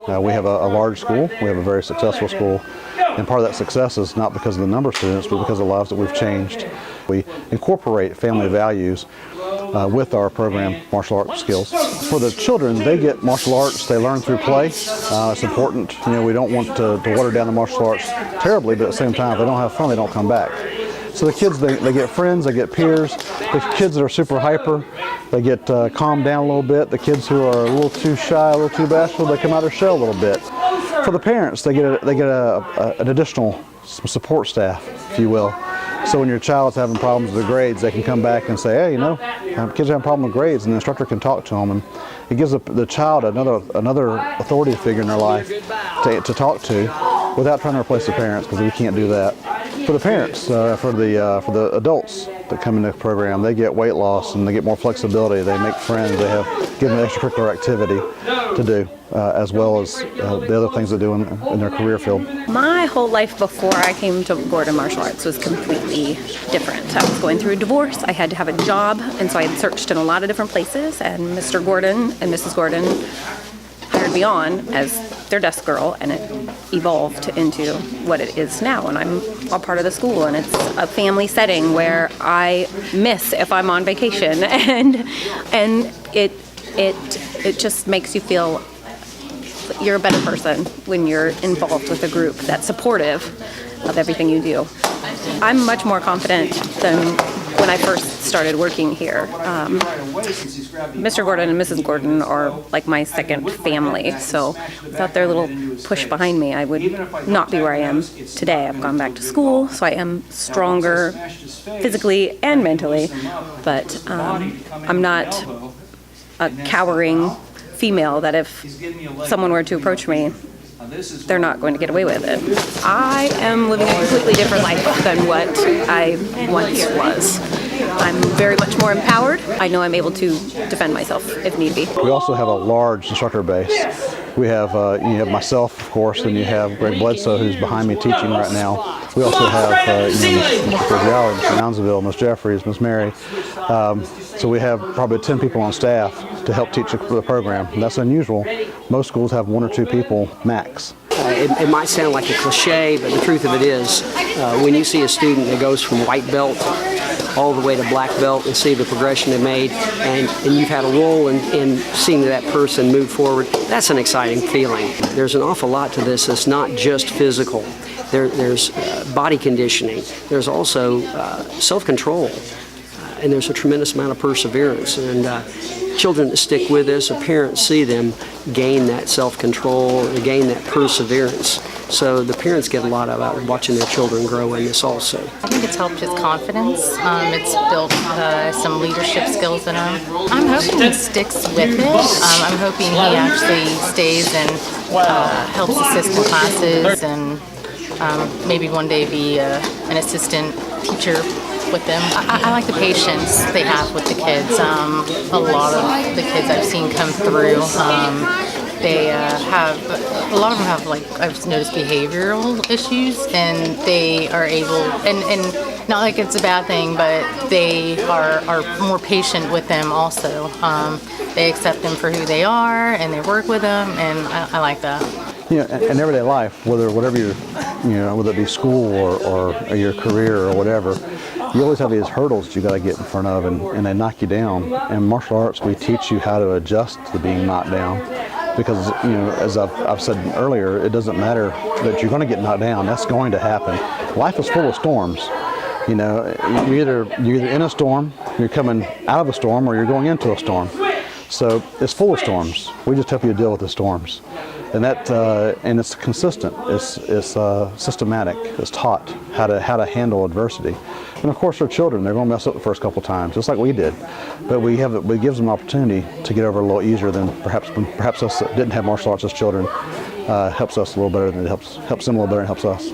We have a large school, we have a very successful school, and part of that success is not because of the number of students, but because of the lives that we've changed. We incorporate family values with our program, martial arts skills. For the children, they get martial arts, they learn through play. It's important. We don't want to water down the martial arts terribly, but at the same time, if they don't have fun, they don't come back. So the kids, they get friends, they get peers. The kids that are super hyper, they get calmed down a little bit. The kids who are a little too shy, a little too bashful, they come out of their shell a little bit. For the parents, they get an additional support staff, if you will. So when your child's having problems with their grades, they can come back and say, hey, kids have a problem with grades, and the instructor can talk to them. And it gives the child another authority figure in their life to talk to without trying to replace the parents, because we can't do that. For the parents, for the adults that come into the program, they get weight loss and they get more flexibility. They make friends. They have given an extracurricular activity to do, as well as the other things they do in their career field. My whole life before I came to Gordon Martial Arts was completely different. I was going through a divorce. I had to have a job, and so I had searched in a lot of different places. And Mr. Gordon and Mrs. Gordon hired me on as their desk girl, and it evolved into what it is now. And I'm a part of the school, and it's a family setting where I miss if I'm on vacation, and it just makes you feel you're a better person when you're involved with a group that's supportive of everything you do. I'm much more confident than when I first started working here. Mr. Gordon and Mrs. Gordon are like my second family, so without their little push behind me, I would not be where I am today. I've gone back to school, so I am stronger physically and mentally, but I'm not a cowering female that if someone were to approach me, they're not going to get away with it. I am living a completely different life than what I once was. I'm very much more empowered. I know I'm able to defend myself if need be. We also have a large instructor base. We have, you have myself, of course, and you have Greg Bledsoe, who's behind me teaching right now. We also have Mr. Cordiale, Mr. Nounsville, Ms. Jeffries, Ms. Mary. So we have probably 10 people on staff to help teach the program. And that's unusual. Most schools have 1 or 2 people max. It might sound like a cliche, but the truth of it is, when you see a student that goes from white belt all the way to black belt and see the progression they made, and you've had a role in seeing that person move forward, that's an exciting feeling. There's an awful lot to this. It's not just physical. There's body conditioning. There's also self-control. And there's a tremendous amount of perseverance. And children that stick with us, parents see them gain that self-control, gain that perseverance. So the parents get a lot out of watching their children grow in this also. I think it's helped his confidence. It's built some leadership skills in him. I'm hoping he sticks with it. I'm hoping he actually stays and helps assist in classes, and maybe one day be an assistant teacher with them. I like the patience they have with the kids. A lot of the kids I've seen come through, they have, a lot of them have, like, I've noticed behavioral issues, and they are able, and not like it's a bad thing, but they are more patient with them also. They accept them for who they are, and they work with them, and I like that. In everyday life, whatever you're, whether it be school or your career or whatever, you always have these hurdles that you got to get in front of, and they knock you down. In martial arts, we teach you how to adjust to being knocked down, because as I've said earlier, it doesn't matter that you're going to get knocked down. That's going to happen. Life is full of storms. You're either in a storm, you're coming out of a storm, or you're going into a storm. So it's full of storms. We just help you deal with the storms. And and it's consistent. It's systematic. It's taught how to handle adversity. And of course, our children, they're going to mess up the first couple times, just like we did. But it gives them an opportunity to get over a little easier than perhaps us that didn't have martial arts as children. Helps us a little better than it helps them a little better and helps us.